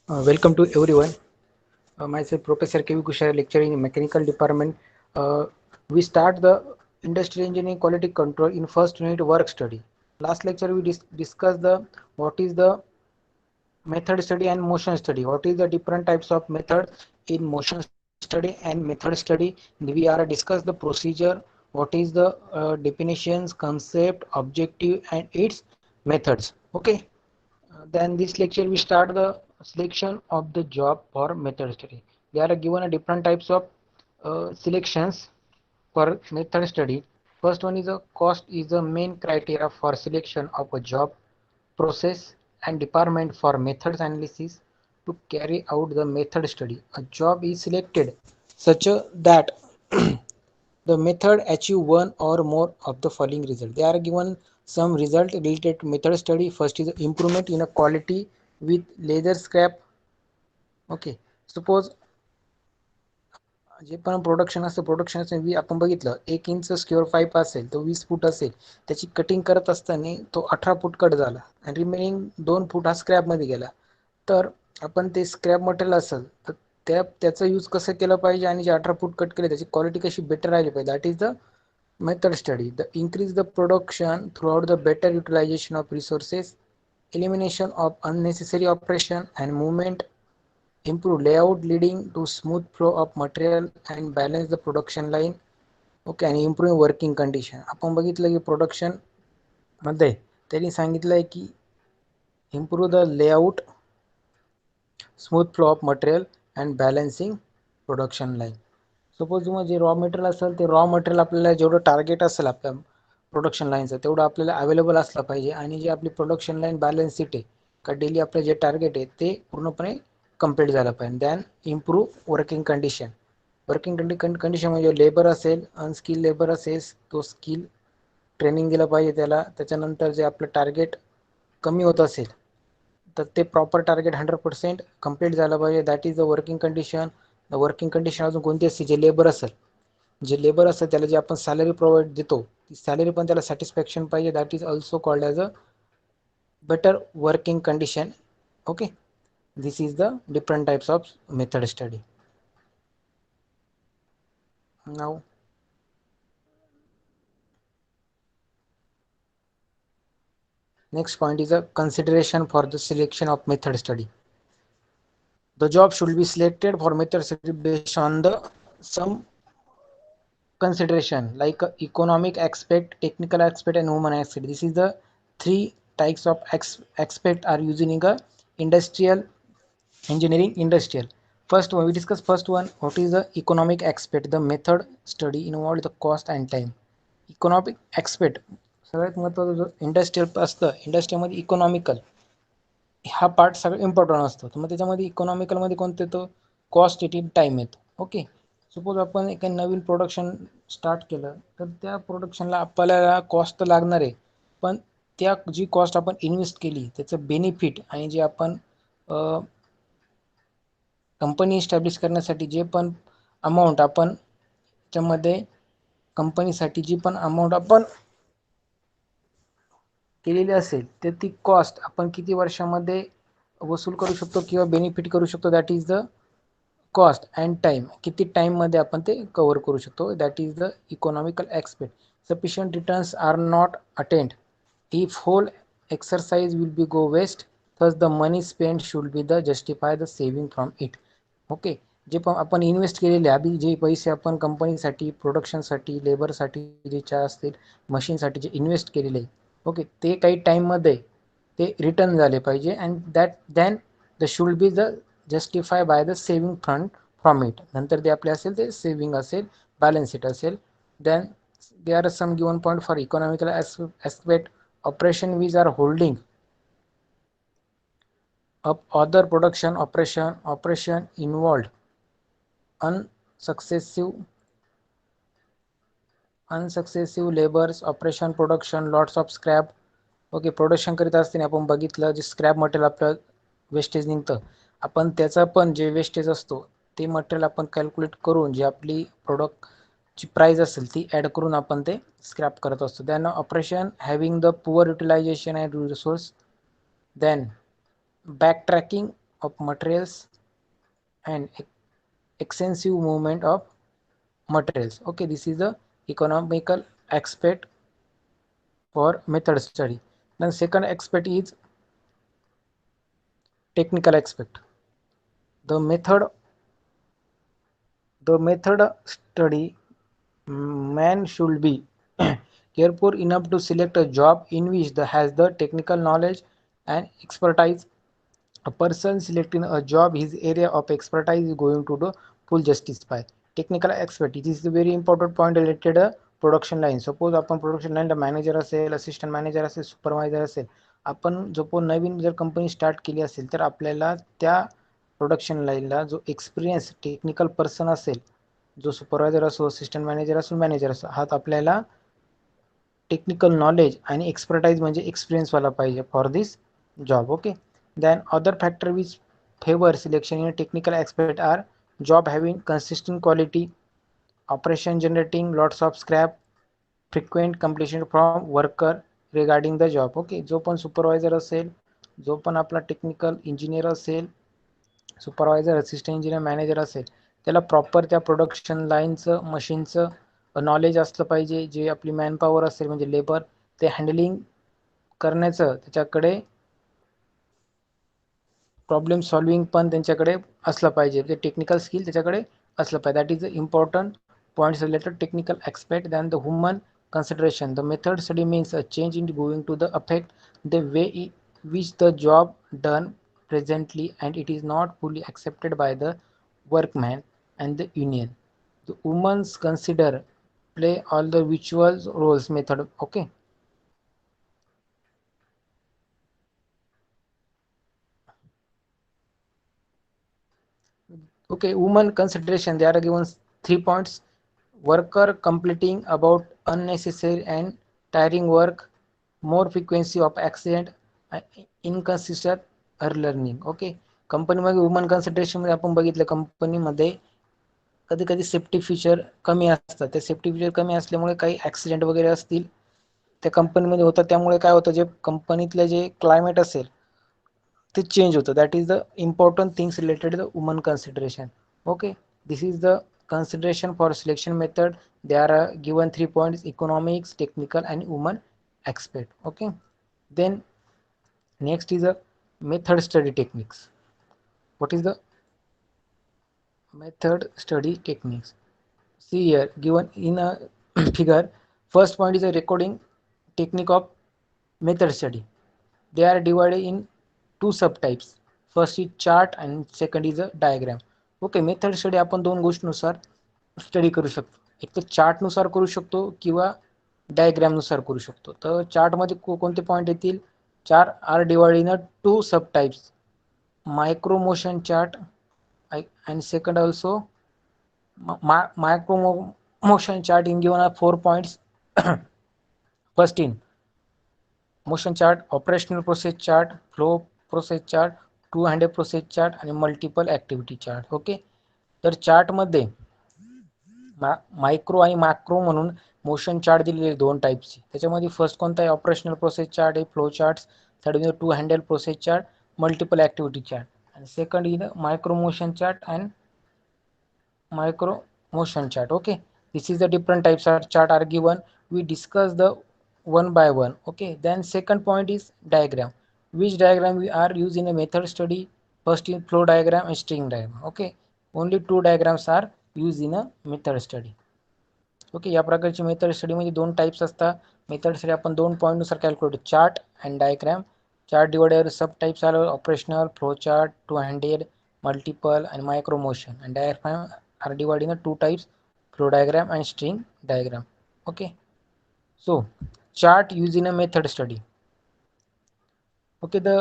Welcome to everyone. Myself Professor K.V. Kushar, lecturing in mechanical department. We start the industrial engineering quality control in first unit work study. Last lecture we discussed the what is the method study and motion study. What is the different types of method in motion study and method study. We are discuss the procedure. What is the definitions, concept, objective, and its methods. Okay. Then this lecture we start the selection of the job for method study. They are given a different types of selections for method study. First one is a cost is the main criteria for selection of a job, process and department for methods analysis to carry out the method study. A job is selected such that the method achieve one or more of the following result. They are given some result related to method study. First is improvement in a quality with laser scrap. Okay, suppose जे पण production आपण बघितलं 1 inch square pipe असेल तो 20 फूट असेल, त्याची cutting करत असताना तो 18 फूट कट झाला आणि रिमेनिंग 2 फूट हा स्क्रॅप मध्ये गेला. तर आपण ते स्क्रॅप मटेरियल असेल तर त्याचा यूज कसं केलं पाहिजे आणि जे 18 फूट कट केले त्याची क्वालिटी कशी बेटर राहिली पाहिजे. That is the method study. The increase the production throughout the better utilization of resources, elimination of unnecessary operation and movement, improve layout leading to smooth flow of material and balance the production line. Okay, आणि improve working condition. आपण बघितलं की production मध्ये त्यांनी सांगितलंय की improve the layout, smooth flow of material and balancing production line. Suppose तुम्हाला जे रॉ मटेरियल असेल ते रॉ मटेरियल आपल्याला जेवढं टार्गेट असेल आपल्या प्रोडक्शन लाईनचं तेवढं आपल्याला अवेलेबल असलं पाहिजे, आणि जे आपली प्रोडक्शन लाईन बॅलन्स सीट आहे का डेली आपलं जे टार्गेट आहे ते पूर्णपणे कंप्लीट झालं पाहिजे. Than improve working condition. Working condition म्हणजे लेबर असेल, अनस्किल लेबर असेल, तो स्किल ट्रेनिंग दिलं पाहिजे त्याला. त्याच्यानंतर जे आपलं टार्गेट कमी होत असेल तर ते प्रॉपर टार्गेट 100% कंप्लीट झालं पाहिजे. That is the working condition. Working condition अजून कोणती असते, जे लेबर असेल, जे लेबर असतं त्याला जे आपण सॅलरी प्रोव्हाइड देतो ती सॅलरी पण त्याला सॅटिस्फॅक्शन पाहिजे. That is also called as a better working condition. Okay, this is the different types of method study. Now next point is a consideration for the selection of method study. The job should be selected for method study based on the some consideration like economic aspect, technical aspect and human aspect. This is the three types of aspect are using in a industrial engineering industrial. First one we discuss. First one, what is the economic aspect. The method study involved the cost and time. Economic aspect सगळ्यात महत्त्वाचं जो industrial असतं, इंडस्ट्रीमध्ये economical हा part सगळं important असतो. तर मग त्याच्यामध्ये इकॉनॉमिकलमध्ये कोणतं येतो, कॉस्ट येते, टाईम येतो. ओके, सपोज आपण एक नवीन प्रोडक्शन स्टार्ट केलं तर त्या प्रोडक्शनला आपल्याला कॉस्ट तर लागणार आहे, पण त्या जी कॉस्ट आपण इन्व्हेस्ट केली त्याचं बेनिफिट आणि जे आपण कंपनी इस्टॅब्लिश करण्यासाठी जे पण अमाऊंट आपण त्याच्यामध्ये कंपनीसाठी जी पण अमाऊंट आपण केलेली असेल तर ती कॉस्ट आपण किती वर्षामध्ये वसूल करू शकतो किंवा बेनिफिट करू शकतो. That is the cost and time. किती टाईममध्ये आपण ते कव्हर करू शकतो. That is the economical aspect. Sufficient returns are not attend if whole exercise will be go waste. Thus the money spend should be the justify the saving from it. Okay, जे पण आपण invest केलेले आधी जे पैसे आपण कंपनीसाठी, प्रोडक्शनसाठी, लेबरसाठी जे असतील, मशीनसाठी जे इन्व्हेस्ट केलेले आहे, ओके, ते काही टाईममध्ये ते रिटर्न झाले पाहिजे. And then the should be the justify by the saving fund from it. नंतर ते आपले असेल ते सेव्हिंग असेल, बॅलन्स शीट असेल. Then they are some given point for economical aspect. Operation which are holding up other production operation involved unsuccessive labors operation production lots of scrap. Okay, production करीत असताना आपण बघितलं जे स्क्रॅप मटेरियल आपलं wastage निघतं, आपण त्याचा पण जे वेस्टेज असतो ते मटेरियल आपण कॅल्क्युलेट करून जे आपली प्रोडक्टची प्राईस असेल ती ॲड करून आपण ते स्क्रॅप करत असतो. Than operation having the poor utilization and resource. Then backtracking of materials and extensive movement of materials. Okay, this is the economical aspect for method study. Then second aspect is technical aspect. The method study, man should be careful enough to select a job in which the has the technical knowledge and expertise. A person selecting a job, his area of expertise is going to do full justice by technical expertise. This is a very important point related production line. Suppose आपण production लाईनला manager असेल, assistant manager असेल, supervisor असेल, आपण जो नवीन जर company start केली असेल तर आपल्याला त्या प्रोडक्शन लाईनला जो एक्सपिरियन्स टेक्निकल पर्सन असेल, जो सुपरवायझर असो, असिस्टंट मॅनेजर असो, मॅनेजर असो, हा आपल्याला टेक्निकल नॉलेज आणि एक्सपर्टाइज म्हणजे एक्सपिरियन्स वाला पाहिजे for this job. Okay, then other factor which favor selection in a technical aspect are job having consistent quality, operation generating lots of scrap, frequent completion from worker regarding the job. Okay, जो पण supervisor असेल, जो पण आपला technical engineer असेल, supervisor, assistant engineer, manager असेल, त्याला proper त्या प्रोडक्शन लाईनचं, मशीनचं नॉलेज असलं पाहिजे. जे आपली मॅनपॉवर असेल म्हणजे लेबर, ते हँडलिंग करण्याचं त्याच्याकडे प्रॉब्लेम सॉल्विंग पण त्यांच्याकडे असलं पाहिजे. ते टेक्निकल स्किल त्याच्याकडे असलं पाहिजे. That is the important points related technical aspect. Than the human consideration. The method study means a change in going to the affect the way which the job done presently, and it is not fully accepted by the workman and the union. The women's consider play all the visual roles method. Okay. Okay, woman consideration, they are given 3 points. Worker completing about unnecessary and tiring work, more frequency of accident, inconsistent learning. Okay, कंपनीमध्ये woman concentration मध्ये आपण बघितलं, कंपनीमध्ये कधी कधी safety feature कमी असतात. ते सेफ्टी फीचर कमी असल्यामुळे काही ऍक्सिडेंट वगैरे असतील त्या कंपनीमध्ये होतात. त्यामुळे काय होतं, जे कंपनीतलं जे क्लायमेट असेल ते चेंज होतं. That is the important things related the woman consideration. Okay, this is the consideration for selection method. There are given 3 points: economics, technical and woman aspect. Okay, then next is a method study techniques. What is the method study techniques? See here given in a figure. First point is a recording technique of method study. They are divided in two subtypes. First is chart and second is a diagram. Okay, method study आपण दोन गोष्टीनुसार study करू शकतो. एक तर चार्टनुसार करू शकतो किंवा डायग्रामनुसार करू शकतो. तर चार्टमध्ये कोणते पॉईंट येतील? चार are divide into sub types: micro motion chart and second also micro motion chart in given are 4 points. First in motion chart, operational process chart, flow process chart, two-handed process chart आणि multiple activity chart. Okay, तर chart मध्ये micro आणि macro म्हणून motion chart दिलेले दोन टाईपचे. त्याच्यामध्ये first कोणता आहे? ऑपरेशनल प्रोसेस चार्ट आहे, flow chart. Third two handle process chart, multiple activity chart. आणि second is micro motion chart and micro motion chart. Okay, this is the different types of chart are given. We discuss the one by one. Okay, then second point is diagram. Which diagram we are using a method study? First in flow diagram and string diagram. Okay, only two diagrams are used in a method study. Okay, या प्रकारची method स्टडीमध्ये दोन types असतात. Method study आपण दोन पॉईंटनुसार calculate, chart and diagram. Chart divided sub types are operational, flow chart, two handed, multiple and micro motion. And diagram are divided in two types: flow diagram and string diagram. Okay, so chart used in a method study. Okay, the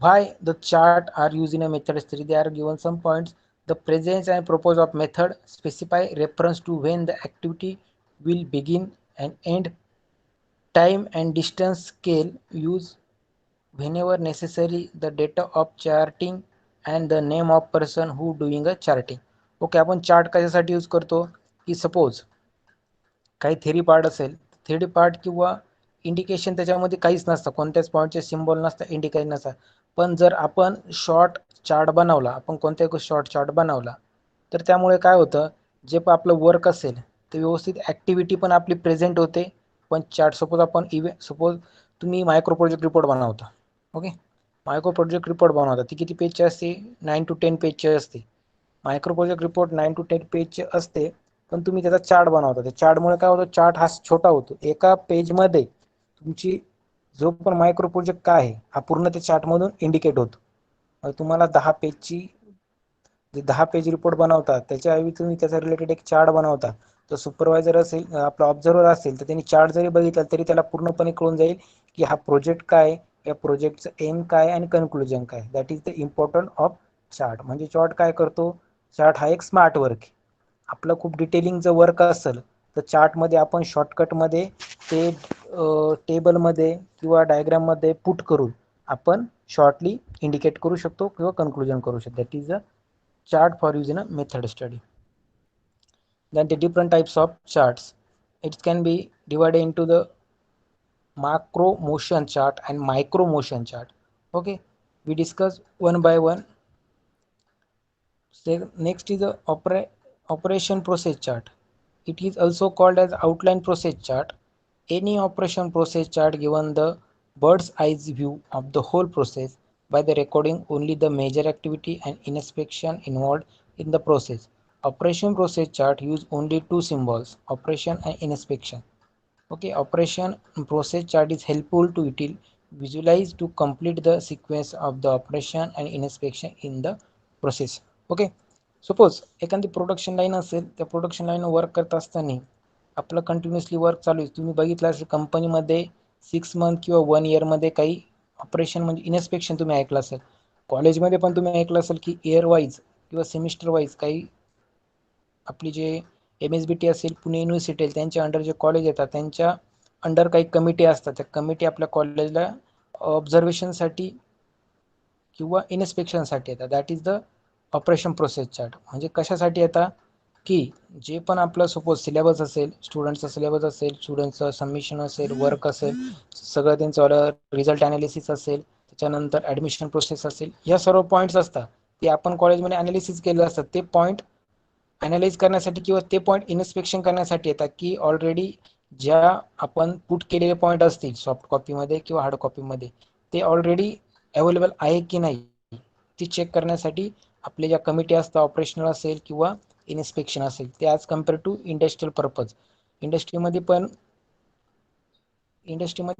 why the chart are used in a method study? They are given some points. The presence and purpose of method specify reference to when the activity will begin and end, time and distance scale use whenever necessary, the data of charting and the name of person who doing a charting. Okay, आपण chart कशासाठी use करतो की suppose काही theory part असेल, theory part किंवा indication त्याच्यामध्ये काहीच नसतं, कोणत्याच पॉईंटचे सिम्बॉल नसतं, इंडिकेशन नसतं. पण जर आपण शॉर्ट चार्ट बनवला, आपण कोणत्या शॉर्ट चार्ट बनवला, तर त्यामुळे काय होतं, जे पण आपलं वर्क असेल ते व्यवस्थित ॲक्टिव्हिटी पण आपली प्रेझेंट होते. पण चार्ट सपोज तुम्ही मायक्रो प्रोजेक्ट रिपोर्ट बनवता, ओके, मायक्रो प्रोजेक्ट रिपोर्ट बनवता, ती किती पेजची असते? 9 to 10 पेजची असते. मायक्रो प्रोजेक्ट रिपोर्ट 9 to 10 पेजचे असते. पण तुम्ही त्याचा चार्ट बनवता, त्या चार्टमुळे काय होतं, चार्ट हा छोटा होतो. एका पेजमध्ये तुमची जो पण मायक्रो प्रोजेक्ट काय आहे हा पूर्ण त्या चार्टमधून इंडिकेट होतो. तुम्हाला 10 पेज रिपोर्ट बनवतात, त्याच्याऐवजी तुम्ही त्याचा रिलेटेड एक चार्ट बनवता. तर सुपरवायझर असेल, आपला ऑब्झर्वर असेल, तर त्यांनी चार्ट जरी बघितला तरी त्याला पूर्णपणे कळून जाईल की हा प्रोजेक्ट काय, या प्रोजेक्टचं एम काय आणि कन्क्लुजन काय. That is the important of chart. म्हणजे चार्ट काय करतो, चार्ट हा एक स्मार्ट वर्क आहे. आपलं खूप डिटेलिंगचं वर्क असेल तर चार्टमध्ये आपण शॉर्टकटमध्ये ते टेबलमध्ये किंवा डायग्राममध्ये पुट करून आपण शॉर्टली इंडिकेट करू शकतो किंवा कन्क्लुजन करू शकतो. That is a chart for use in a method study. Then the different types of charts. It can be divided into the macro motion chart and micro motion chart. Okay, we discuss one by one. Next is the operation process chart. It is also called as outline process chart. Any operation process chart given the bird's eye view of the whole process by the recording only the major activity and inspection involved in the process. Operation process chart use only two symbols, operation and inspection. Okay, operation process chart is helpful to visualize to complete the sequence of the operation and inspection in the process. Okay, suppose एखादी production line असेल, त्या production line work करत असताना आपलं continuously work चालू आहे. तुम्ही बघितलं असेल कंपनीमध्ये 6 मंथ किंवा 1 इयरमध्ये काही ऑपरेशन म्हणजे इन्स्पेक्शन तुम्ही ऐकलं असेल. कॉलेजमध्ये पण तुम्ही ऐकलं असेल की इयर वाईज किंवा सेमिस्टर वाईज काही आपली जे MSBT असेल, पुणे युनिव्हर्सिटी असेल, त्यांच्या अंडर जे कॉलेज येतात त्यांच्या अंडर काही कमिटी असतात. त्या कमिटी आपल्या कॉलेजला ऑब्झर्वेशनसाठी किंवा इन्स्पेक्शनसाठी येतात. That is the operation process chart. म्हणजे कशासाठी येतात की जे पण आपलं सपोज सिलेबस असेल, स्टुडंटचा सिलेबस असेल, स्टुडंटचं सबमिशन असेल, वर्क असेल, सगळं त्यांचं रिझल्ट ॲनालिसिस असेल, त्याच्यानंतर ॲडमिशन प्रोसेस असेल, या सर्व पॉईंट्स असतात ते आपण कॉलेजमध्ये ॲनालिसिस केले असतात. ते पॉईंट ॲनालाइज करण्यासाठी किंवा ते पॉईंट इन्स्पेक्शन करण्यासाठी येतात की ऑलरेडी ज्या आपण पुट केलेले पॉईंट असतील सॉफ्ट कॉपीमध्ये किंवा हार्ड कॉपीमध्ये ते ऑलरेडी अवेलेबल आहे की नाही ती चेक करण्यासाठी आपले ज्या कमिटी असतात, ऑपरेशनल असेल किंवा इन्स्पेक्शन असेल, ते as compare to industrial purpose. इंडस्ट्रीमध्ये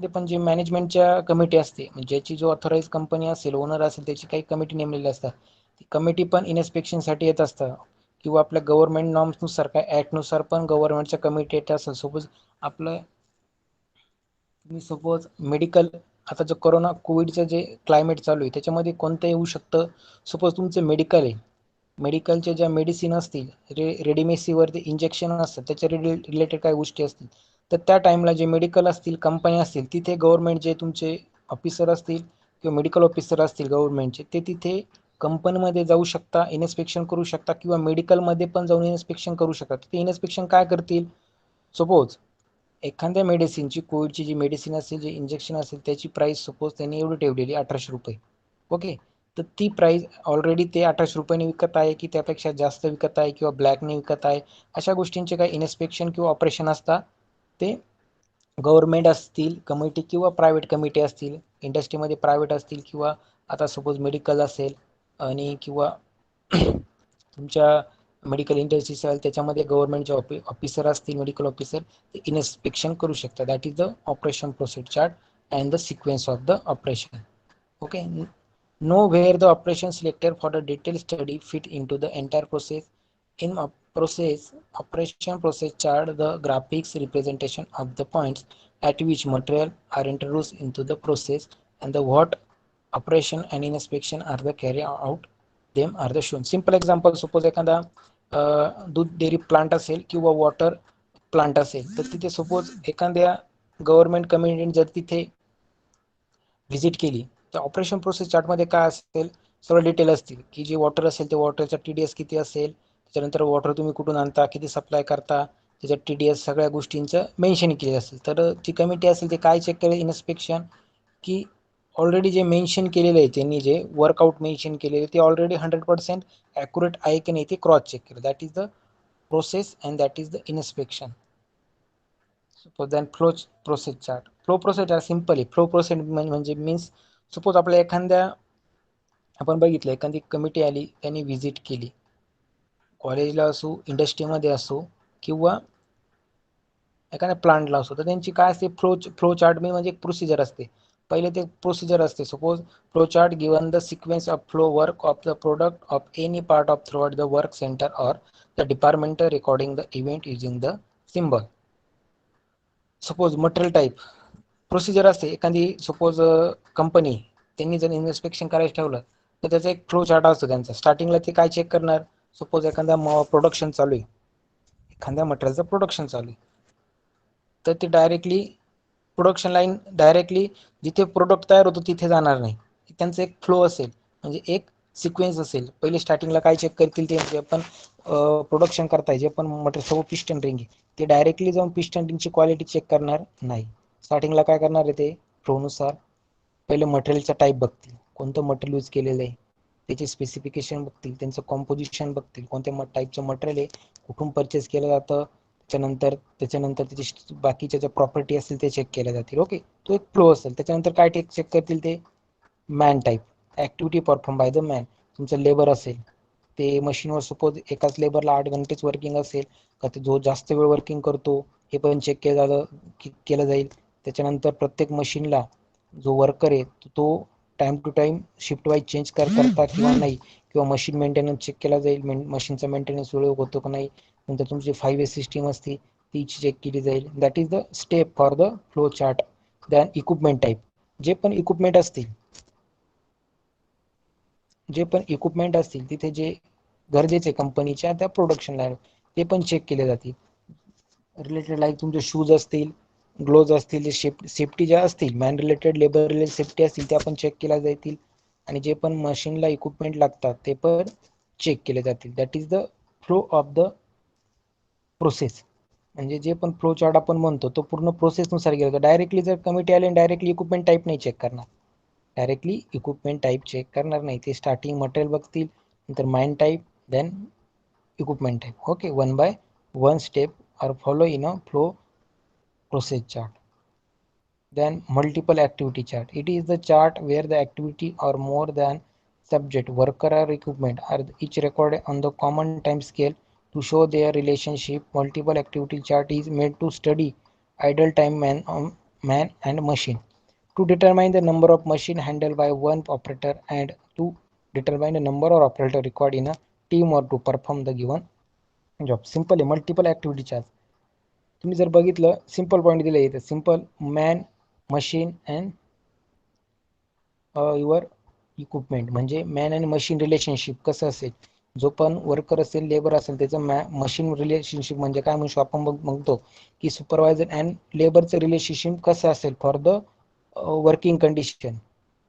पण जे मॅनेजमेंटच्या कमिटी असते, म्हणजे ज्याची जो ऑथराईज कंपनी असेल, ओनर असेल, त्याची काही कमिटी नेमलेली असतात. ती कमिटी पण इन्स्पेक्शनसाठी येत असतात. किंवा आपल्या गव्हर्नमेंट नॉर्म्सनुसार काय ॲक्टनुसार पण गव्हर्नमेंटच्या कमिटी येत असेल. सपोज आपलं तुम्ही सपोज मेडिकल, आता जो कोरोना कोविडचं जे क्लायमेट चालू आहे त्याच्यामध्ये कोणतं येऊ शकतं. सपोज तुमचं मेडिकल आहे, मेडिकलच्या ज्या मेडिसिन असतील, रेडिमेसीवरती इंजेक्शन असतात, त्याच्या रिलेटेड काही गोष्टी असतील, तर त्या टाईमला जे मेडिकल असतील, कंपनी असतील, तिथे गव्हर्नमेंट जे तुमचे ऑफिसर असतील किंवा मेडिकल ऑफिसर असतील गव्हर्नमेंटचे, ते तिथे कंपनीमध्ये जाऊ शकता, इन्स्पेक्शन करू शकता किंवा मेडिकलमध्ये पण जाऊन इन्स्पेक्शन करू शकता. ते इन्स्पेक्शन काय करतील, सपोज एखाद्या मेडिसिनची, कोविडची जी मेडिसिन असेल, जे इंजेक्शन असेल, त्याची प्राईस सपोज त्यांनी एवढी ठेवलेली 1800 रुपये. ओके, तर ती प्राईस ऑलरेडी ते 1800 रुपयाने विकत आहे की त्यापेक्षा जास्त विकत आहे किंवा ब्लॅकने विकत आहे, अशा गोष्टींचे काही इन्स्पेक्शन किंवा ऑपरेशन असतात. ते गव्हर्नमेंट असतील कमिटी किंवा प्रायव्हेट कमिटी असतील, इंडस्ट्रीमध्ये प्रायव्हेट असतील किंवा आता सपोज मेडिकल असेल आणि किंवा तुमच्या मेडिकल इंडस्ट्री असेल, त्याच्यामध्ये गव्हर्नमेंटचे ऑफिसर असतील, मेडिकल ऑफिसर, ते इन्स्पेक्शन करू शकतात. That is the operation process chart and the sequence of the operation. Okay, know where the operation selected for the detailed study fit into the entire process. In operation process chart, the graphics representation of the points at which material are introduced into the process and the what operation and inspection are the carry out them are the shown. Simple example, suppose एखादा दूध dairy plant असेल किंवा water plant असेल, तर तिथे suppose एखाद्या government कमिटीने जर तिथे व्हिजिट केली, तर ऑपरेशन प्रोसेस चार्टमध्ये काय असेल, सगळं डिटेल असतील की जे वॉटर असेल ते वॉटरचा TDS किती असेल, त्याच्यानंतर वॉटर तुम्ही कुठून आणता, किती सप्लाय करता, त्याच्यात TDS सगळ्या गोष्टींचं मेन्शन केलेलं असेल. तर जी कमिटी असेल ते काय चेक करेल इन्स्पेक्शन, की ऑलरेडी जे मेन्शन केलेलं आहे त्यांनी जे वर्कआउट मेन्शन केलेले ते ऑलरेडी 100% ॲक्युरेट आहे की नाही ते क्रॉस चेक केलं. That is the process and that is the inspection. Suppose than flow process chart. Flow process chart simple आहे. फ्लो प्रोसेस म्हणजे मीन्स सपोज आपल्या एखाद्या आपण बघितलं एखादी कमिटी आली, त्यांनी व्हिजिट केली, कॉलेजला असो, इंडस्ट्रीमध्ये असो किंवा एखाद्या प्लांटला असो, तर त्यांची काय असते फ्लो चार्ट म्हणजे एक प्रोसिजर असते. पहिले ते प्रोसिजर असते. Suppose flow chart given the sequence of flow work of the product of any part of throughout the work centre or the department recording the event using the symbol. Suppose material type procedure असते. एखादी suppose company त्यांनी जर inspection करायचं ठेवलं तर त्याचा एक flow chart असतो त्यांचा. स्टार्टिंगला ते काय चेक करणार, सपोज एखादा प्रोडक्शन चालू आहे, एखाद्या मटेरियलचं प्रोडक्शन चालू आहे, तर ते डायरेक्टली प्रोडक्शन लाईन डायरेक्टली जिथे प्रोडक्ट तयार होतो तिथे जाणार नाही. त्यांचं एक फ्लो असेल, म्हणजे एक सिक्वेन्स असेल. पहिले स्टार्टिंगला काय चेक करतील ते जे पण प्रोडक्शन करताय, जे पण मटेरियल सोबत पिस्टन रिंग आहे, ते डायरेक्टली जाऊन पिस्टन रिंगची क्वालिटी चेक करणार नाही. स्टार्टिंगला काय करणार आहे ते फ्लोनुसार पहिले मटेरियलचा टाईप बघतील, कोणतं मटेरियल यूज केलेलं आहे, त्याचे स्पेसिफिकेशन बघतील, त्यांचं कॉम्पोजिशन बघतील, कोणत्या टाईपचं मटेरियल आहे, कुठून परचेस केलं जातं, त्याच्यानंतर त्याची बाकीच्या ज्या प्रॉपर्टी असतील ते चेक केल्या जातील. ओके, तो एक फ्लो असेल. त्याच्यानंतर काय चेक करतील ते man type, activity perform by the man. तुमचं लेबर असेल, ते मशीनवर सपोज एकाच लेबरला 8 घंटेच वर्किंग असेल का, ते जो जास्त वेळ वर्किंग करतो हे पण चेक केलं जाईल. त्याच्यानंतर प्रत्येक मशीनला जो वर्कर आहे तो time to time shift wise change करता किंवा नाही, किंवा मशीन मेंटेनन्स चेक केला जाईल, मशीनचा मेंटेनन्स वेळेवर होतो का नाही. नंतर तुमची 5S सिस्टीम असते ती चेक केली जाईल. That is the step for the flow chart. Than equipment type, जे पण इक्विपमेंट असतील तिथे जे गरजेचे कंपनीच्या त्या प्रोडक्शन लाईन ते पण चेक केले जातील. रिलेटेड लाईक तुमचे शूज असतील, ग्लोव्ज असतील, जे सेफ्टी ज्या असतील, man related, labour related safety असतील त्या पण चेक केल्या जातील. आणि जे पण मशीनला इक्विपमेंट लागतात ते पण चेक केले जातील. That is the flow of the process. म्हणजे जे पण फ्लो चार्ट आपण म्हणतो तो पूर्ण प्रोसेसनुसार गेला तर डायरेक्टली जर कमिटी आली आणि डायरेक्टली इक्विपमेंट टाईप नाही चेक करणार, डायरेक्टली इक्विपमेंट टाईप चेक करणार नाही. ते स्टार्टिंग मटेरियल बघतील, नंतर man type, then equipment type. Okay, one by one step are follow in a flow process chart. Then multiple activity chart. It is the chart where the activity or more than subject, worker or equipment are each recorded on the common time scale to show their relationship. Multiple activity chart is made to study idle time man and machine, to determine the number of machine handled by one operator and to determine the number of operator required in a team or to perform the given job. Simple आहे multiple activity chart. तुम्ही जर बघितलं simple point दिले इथे, simple man, machine and your equipment. म्हणजे man आणि machine relationship कसं असेल, जो पण वर्कर असेल, लेबर असेल, त्याचं मशीन रिलेशनशिप म्हणजे काय म्हणू शकतो आपण म्हणतो की सुपरवायझर अँड लेबरचं रिलेशनशिप कसं असेल फॉर द वर्किंग कंडिशन.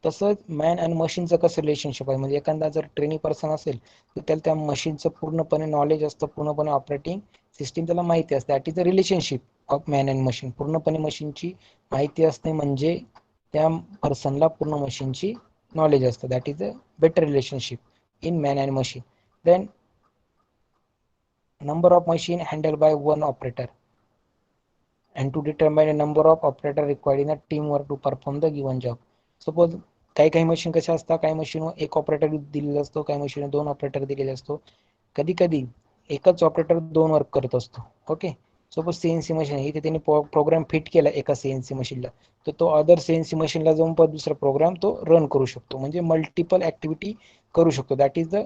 तसंच मॅन आणि मशीनचं कसं रिलेशनशिप आहे, म्हणजे एखादा जर ट्रेनिंग पर्सन असेल तर त्याला त्या मशीनचं पूर्णपणे नॉलेज असतं, पूर्णपणे ऑपरेटिंग सिस्टीम त्याला माहिती असते. That is the relationship of man and machine. पूर्णपणे मशीनची माहिती असते म्हणजे त्या पर्सनला पूर्ण मशीनची नॉलेज असतं. That is a better relationship in man and machine. Then number of machine handled by one operator and to determine a number of operator required in a teamwork to perform the given job. Suppose काही machine कशा असतात, काही मशीनवर एक operator दिलेला असतो, काही machine 2 operator दिलेले असतो. कधी कधी एकच ऑपरेटर 2 वर्क करत असतो. ओके, सपोज CNC मशीन इथे त्यांनी प्रोग्राम फिट केला एका CNC मशीनला, तर तो अदर CNC मशीनला जाऊन पण दुसरा प्रोग्राम तो रन करू शकतो. म्हणजे मल्टिपल ऍक्टिव्हिटी करू शकतो. That is the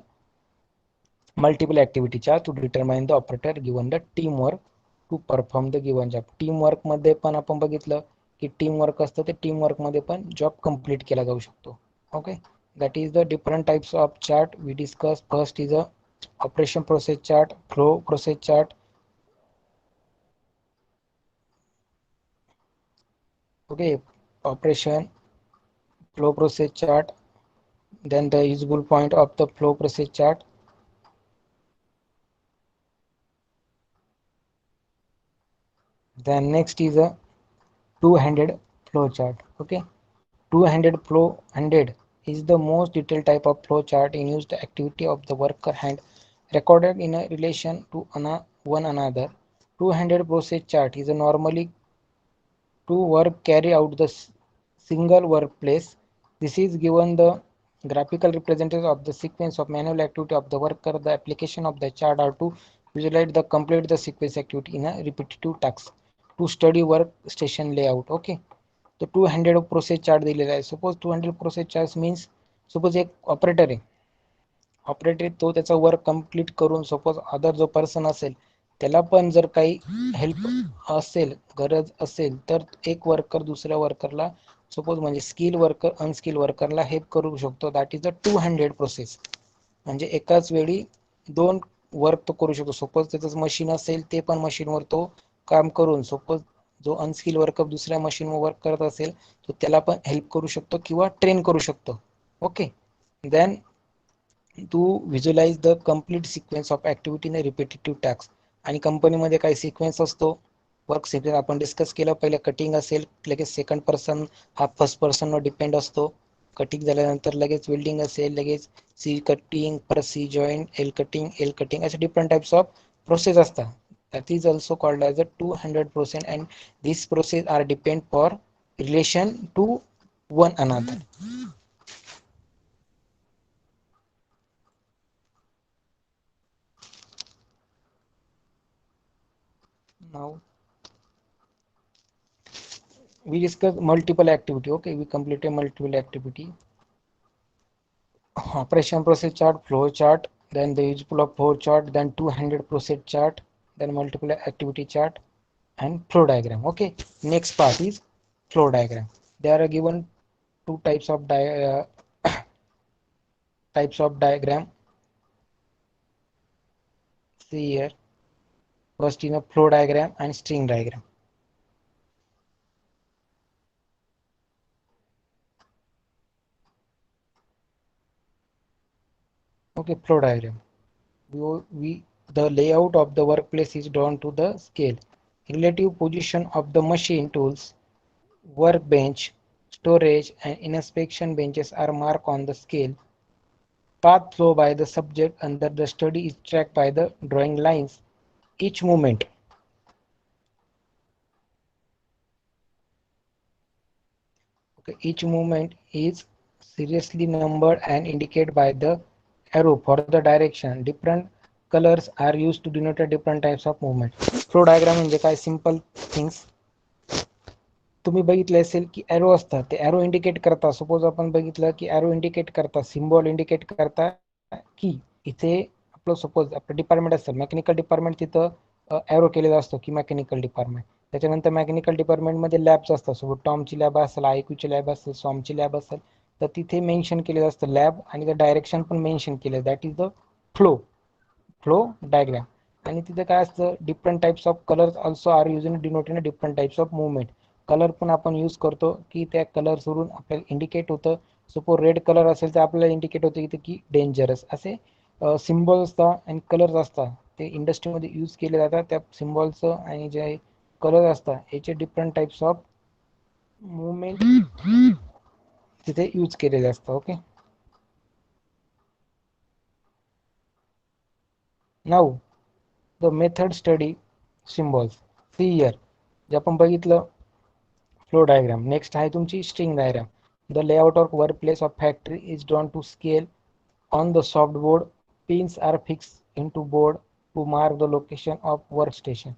multiple activity chart to determine the operator given the team work to perform the given job. Team work मध्ये पण आपण बघितलं की टीम वर्क असतं, ते टीम वर्क मध्ये पण जॉब कंप्लीट केला जाऊ शकतो. Okay, that is the different types of chart we discuss. First is a operation process chart, flow process chart. Okay, operation flow process chart, then the usable point of the flow process chart. Then next is a two-handed flow chart. Okay, two-handed is the most detailed type of flow chart in which the activity of the worker hand recorded in a relation to one another. Two-handed process chart is a normally to work carry out the single workplace. This is given the graphical representation of the sequence of manual activity of the worker. The application of the chart are to visualize the complete the sequence activity in a repetitive task to study workstation layout. Okay, तो 200 process chart दिलेला आहे. Suppose 200 process chart means suppose एक operator आहे. Operator तो त्याचा work complete करून suppose other जो person असेल त्याला पण जर काही हेल्प असेल गरज असेल तर एक वर्कर दुसऱ्या वर्करला सपोज म्हणजे स्किल वर्कर अनस्किल वर्करला हेल्प करू शकतो. That is the 200 process. म्हणजे एकाच वेळी दोन वर्क तो करू शकतो. सपोज त्याचं मशीन असेल ते पण मशीनवर तो काम करून सपोज जो अनस्किल वर्कर दुसऱ्या मशीनवर वर्क करत असेल तो त्याला पण हेल्प करू शकतो किंवा ट्रेन करू शकतो. Okay, then to visualize the complete sequence of activity in repetitive task. आणि कंपनीमध्ये काही सिक्वेन्स असतो वर्क सिक्वेन्स आपण डिस्कस केलं. पहिले कटिंग असेल लगेच सेकंड पर्सन हा फर्स्ट पर्सनवर डिपेंड असतो. कटिंग झाल्यानंतर लगेच वेल्डिंग असेल लगेच सी कटिंग परत सी जॉईंट एल कटिंग असे डिफरंट टाइप्स ऑफ प्रोसेस असतात. that is also called as a 200% and these process are depend for relation to one another. Now we discuss multiple activity. Okay, we completed multiple activity. Operation process chart, flow chart, then the useful of flow chart, then 200 process chart, then multiple activity chart and flow diagram. Okay, next part is flow diagram. There are given two types of types of diagram. See here, first in a flow diagram and string diagram. Okay, flow diagram. The layout of the workplace is drawn to the scale. Relative position of the machine tools, workbench, storage, and inspection benches are marked on the scale. Path flow by the subject under the study is tracked by the drawing lines. Each movement each movement is seriously numbered and indicated by the arrow for the direction. Different colors are used to denote different types of movement. Flow diagram म्हणजे काय simple things. तुम्ही बघितले असेल की arrow असतात ते arrow indicate करतात. Suppose आपण बघितलं की एरो इंडिकेट करतात सिम्बॉल इंडिकेट करतात की इथे आपलं सपोज आपलं डिपार्टमेंट असेल मेकॅनिकल डिपार्टमेंट तिथं एरो केलेला असतो की मेकॅनिकल डिपार्टमेंट. त्याच्यानंतर मेकॅनिकल डिपार्टमेंटमध्ये लॅब्स असतात. सोबत टॉमची लॅब असेल आयक्यूची लॅब असेल सॉमची लॅब असेल तर तिथे मेन्शन केलेलं असतं लॅब आणि त्या डायरेक्शन पण मेन्शन केलं. That is the flow flow diagram. आणि तिथे काय असतं different types of colours also are use in denoting different types of movement. Colour पण आपण यूज करतो की त्या कलर्सवरून आपल्याला इंडिकेट होतं. सपोज रेड कलर असेल तर आपल्याला इंडिकेट होतं इथे की डेंजरस असे सिम्बॉल असतात आणि कलर्स असतात ते इंडस्ट्रीमध्ये यूज केले जातात. त्या सिम्बॉलचं आणि जे कलर असतात याचे डिफरंट टाइप्स ऑफ मुवमेंट तिथे यूज केलेले असतात. Okay, now the method study symbols. See here जे आपण बघितलं फ्लो डायग्राम. नेक्स्ट आहे तुमची string diagram. The layout of work place of factory is drawn to scale on the soft board. Pins are fix into board to mark the location of work station.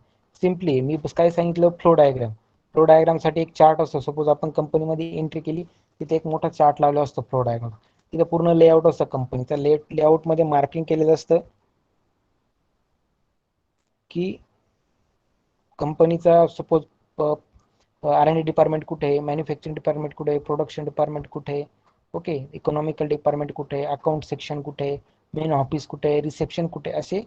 Simply मी काय सांगितलं flow diagram. Flow डायग्रामसाठी एक chart असतो. Suppose आपण कंपनीमध्ये entry केली तिथे एक मोठा चार्ट लावला असतो फ्लो डायग्राम. तिथे पूर्ण लेआउट असतं कंपनीचा. लेआउटमध्ये मार्किंग केलेलं असतं की कंपनीचा सपोज R&D डिपार्टमेंट कुठे आहे, मॅन्युफॅक्चरिंग डिपार्टमेंट कुठे आहे, प्रोडक्शन डिपार्टमेंट कुठे आहे, ओके इकॉनॉमिकल डिपार्टमेंट कुठे आहे, अकाउंट सेक्शन कुठे आहे, मेन ऑफिस कुठे आहे, रिसेप्शन कुठे आहे, असे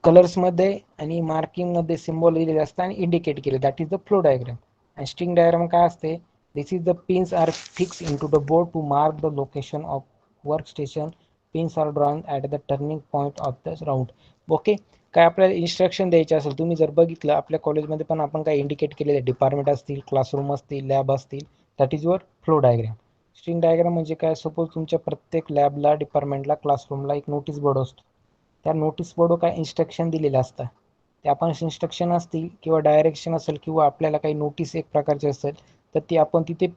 कलर्समध्ये आणि मार्किंगमध्ये सिम्बॉल लिहिलेले असतात आणि इंडिकेट केले. That is the flow diagram. आणि स्ट्रिंग डायग्राम काय असते this is the pins are fix into the board to mark the location of work station. Pins are drawn at the turning point of the round. Okay, काय आपल्याला instruction द्यायचे असेल, तुम्ही जर बघितलं आपल्या कॉलेजमध्ये पण आपण काय इंडिकेट केलेले डिपार्टमेंट असतील, क्लासरूम असतील, लॅब असतील, that is your flow diagram. String diagram म्हणजे काय, सपोज तुमच्या प्रत्येक लॅबला, डिपार्टमेंटला, क्लासरूमला एक नोटीस बोर्ड असतो. त्या नोटीस बोर्डवर काय इन्स्ट्रक्शन दिलेले असतात. ते आपण इन्स्ट्रक्शन असतील किंवा डायरेक्शन असेल किंवा आपल्याला काही नोटीस एक प्रकारचे असेल तर ती आपण तिथे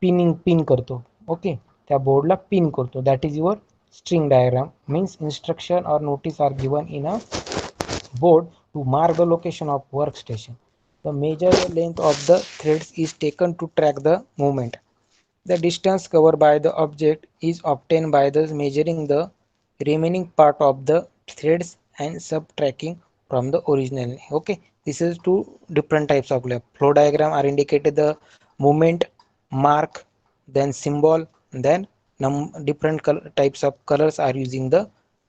पिन करतो. ओके, त्या बोर्डला पिन करतो. That is your string diagram. Means instruction or notice are given in a board to mark the location of workstation. The major length of the threads is taken to track the movement. The distance covered by the object is obtained by the measuring the remaining part of the threads and subtracting from the original. Okay, this is two different types of flow diagram are indicated the movement, mark, then symbol, then different types of colors are using the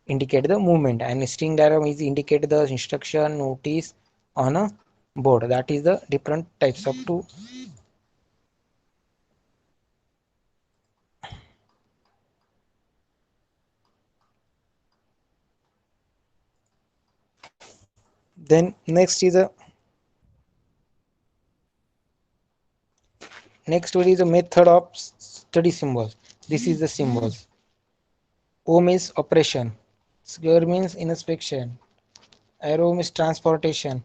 indicate the movement, and string diagram is indicate the instruction notice on a board. That is the different types of two. Then next one is a method of study symbols. This is the symbols. O means operation, square means inspection, arrow means transportation,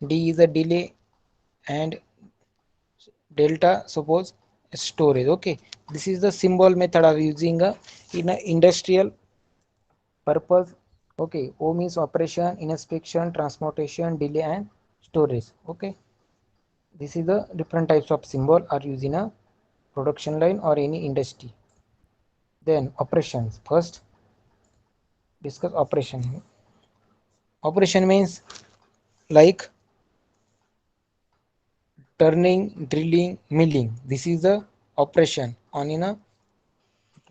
D is a delay, and delta suppose storage. Okay, this is the symbol method of using in a industrial purpose. Okay, O means operation, inspection, transportation, delay, and storage. Okay, this is the different types of symbol are used in a production line or any industry. Then operations. First discuss operation. Operation means like turning, drilling, milling. This is the operation on in a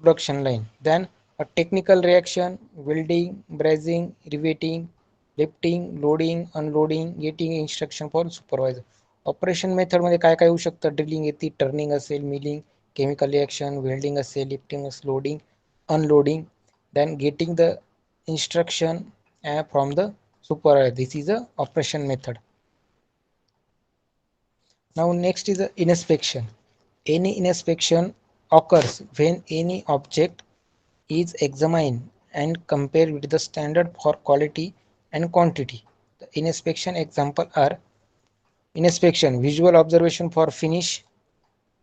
production line. Then a technical reaction, welding, brazing, riveting, lifting, loading, unloading, getting instruction for supervisor. Operation method मध्ये काय काय होऊ शकतं, drilling येते, turning असेल, milling, chemical reaction, welding असेल, lifting असेल, loading, unloading, then getting the instruction from the supervisor. This is a operation method. Now next is the inspection. Any inspection occurs when any object is examined and compared with the standard for quality and quantity. The inspection example are inspection, visual observation for finish,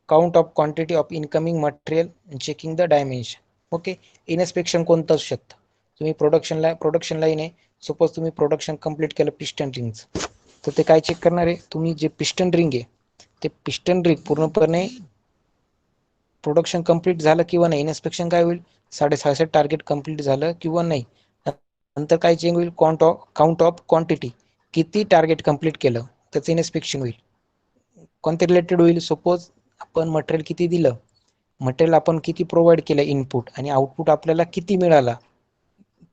count of quantity of incoming material, and checking the dimension. Okay, inspection कोणतं असू शकतं, तुम्ही production line आहे, suppose तुम्ही production complete केलं piston रिंगचं, तर ते काय चेक करणार आहे, तुम्ही जे पिस्टन रिंग आहे ते पिस्टन रिंग पूर्णपणे प्रोडक्शन कंप्लीट झालं किंवा नाही, इन्स्पेक्शन काय होईल, 6.5 टार्गेट कंप्लीट झालं किंवा नाही. नंतर काय चेंज होईल, काउंट ऑफ क्वांटिटी, किती टार्गेट कंप्लीट केलं त्याचं इन्स्पेक्शन होईल. कोणते रिलेटेड होईल, सपोज आपण मटेरियल किती दिलं, मटेरियल आपण किती प्रोव्हाइड केलं इनपुट, आणि आउटपुट आपल्याला किती मिळाला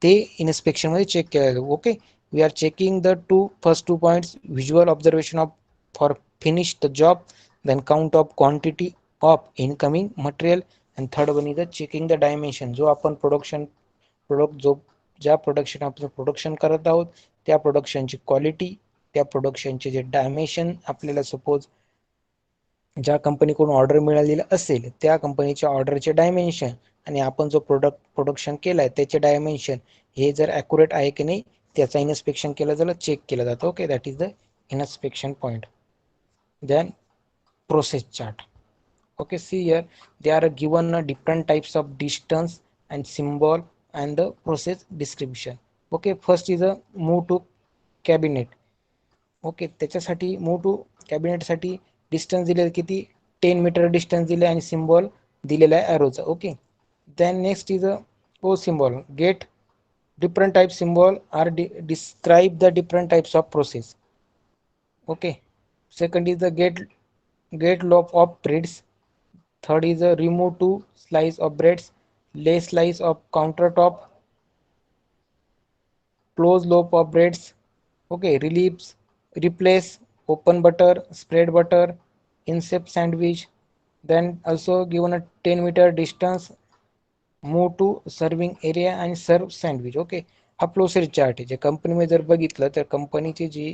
ते इन्स्पेक्शन मध्ये चेक केलं. Okay, we are checking the first two points, visual observation of for finish the job, then count of quantity of incoming material, and third one is the checking the dimension. जो आपण ज्या production आपण production करत आहोत त्या प्रोडक्शनची quality, त्या प्रोडक्शनचे जे dimension आपल्याला सपोज ज्या कंपनीकडून ऑर्डर मिळालेलं असेल त्या कंपनीच्या ऑर्डरचे डायमेन्शन आणि आपण जो प्रोडक्शन केलाय त्याचे डायमेन्शन हे जर ॲक्युरेट आहे की नाही त्याचा इन्स्पेक्शन केलं जातं, चेक केलं जातं. Okay, that is the inspection point. Then process chart. Okay, see here they are given different types of distance and symbol and the process description. Okay, first is a move to cabinet. Okay, त्याच्यासाठी move to cabinet साठी distance दिले किती, 10 metre distance दिले आणि symbol दिलेला आहे एरोचा. Okay, then next is a O symbol gate, different type symbol are describe the different types of process. Okay, second is the get loop of breads, third is a remove to slice of breads, lay slice of countertop, close loop of breads. Okay, reliefs, replace, open butter, spread butter, insert sandwich. Then also given a 10-meter distance, move to serving area and serve sandwich. Okay, हा process chart आहे. जे कंपनीमध्ये जर बघितलं तर कंपनीची जी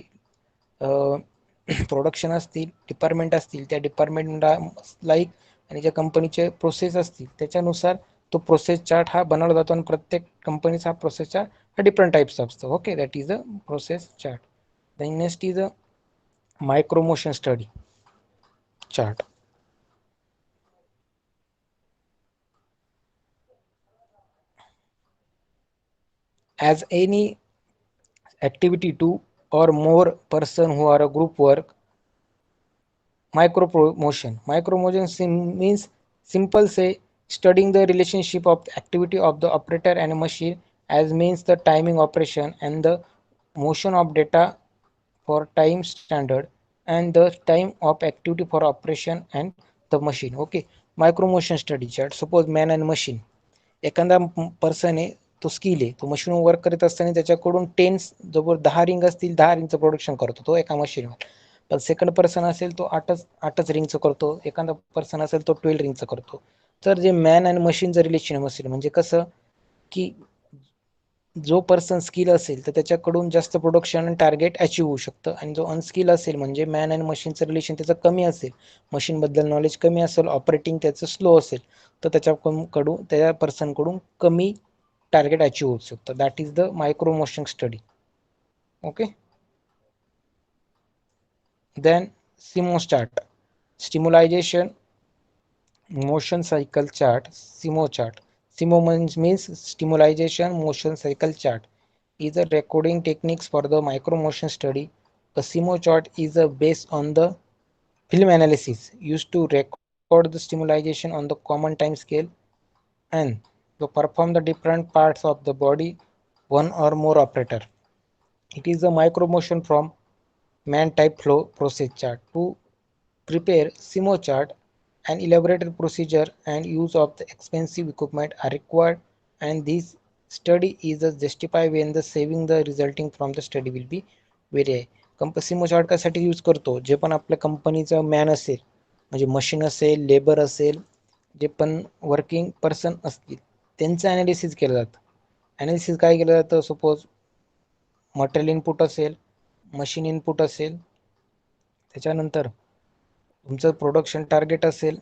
production असतील, department असतील, त्या डिपार्टमेंटला लाईक आणि ज्या कंपनीचे प्रोसेस असतील त्याच्यानुसार तो प्रोसेस चार्ट हा बनवला जातो आणि प्रत्येक कंपनीचा प्रोसेस चार्ट हा डिफरंट टाइप्स असतो. Okay, that is a process chart. Then next is a micro motion study chart. As any activity two or more person who are a group work, micro motion means simple say studying the relationship of the activity of the operator and machine, as means the timing operation and the motion of data for time standard and the time of activity for operation and the machine. Okay, micro motion study chart. Suppose man and machine, एखादा person आहे, तो skill आहे, तो मशीनवर work करत असताना त्याच्याकडून जवळ 10 रिंग असतील, 10 रिंगचं प्रोडक्शन करतो तो एका मशीनवर. पण सेकंड पर्सन असेल तो आठच रिंगचं करतो, एखादा पर्सन असेल तो 12 रिंगचं करतो. तर जे मॅन आणि मशीनचं रिलेशन असेल म्हणजे कसं की जो पर्सन स्किल असेल तर त्याच्याकडून जास्त प्रोडक्शन टार्गेट अचीव होऊ शकतं, आणि जो अनस्किल असेल म्हणजे मॅन आणि मशीनचं रिलेशन त्याचं कमी असेल, मशीनबद्दल नॉलेज कमी असेल, ऑपरेटिंग त्याचं स्लो असेल, तर त्याच्याकडून त्या पर्सनकडून कमी टार्गेट अचीव होऊ शकतं. That is the micro motion study. Okay, then SIMO chart, stimulation motion cycle chart, SIMO chart. SIMO means stimulation motion cycle chart is a recording techniques for the micro motion study. The SIMO chart is based on the film analysis used to record the stimulation on the common time scale and to perform the different parts of the body, one or more operator. It is a micro motion from man type flow process chart. To prepare SIMO chart, an elaborated procedure and use of the expensive equipment are required, and this study is justified when the saving the resulting from the study will be very high. सिमो chart कशासाठी use करतो, जे पण आपल्या कंपनीचं man असेल म्हणजे machine असेल, labour असेल, जे पण वर्किंग पर्सन असतील त्यांचं ॲनालिसिस केलं जातं. ॲनालिसिस काय केलं जातं, सपोज मटेरियल इनपुट असेल, मशीन इनपुट असेल, त्याच्यानंतर तुमचं प्रोडक्शन टार्गेट असेल,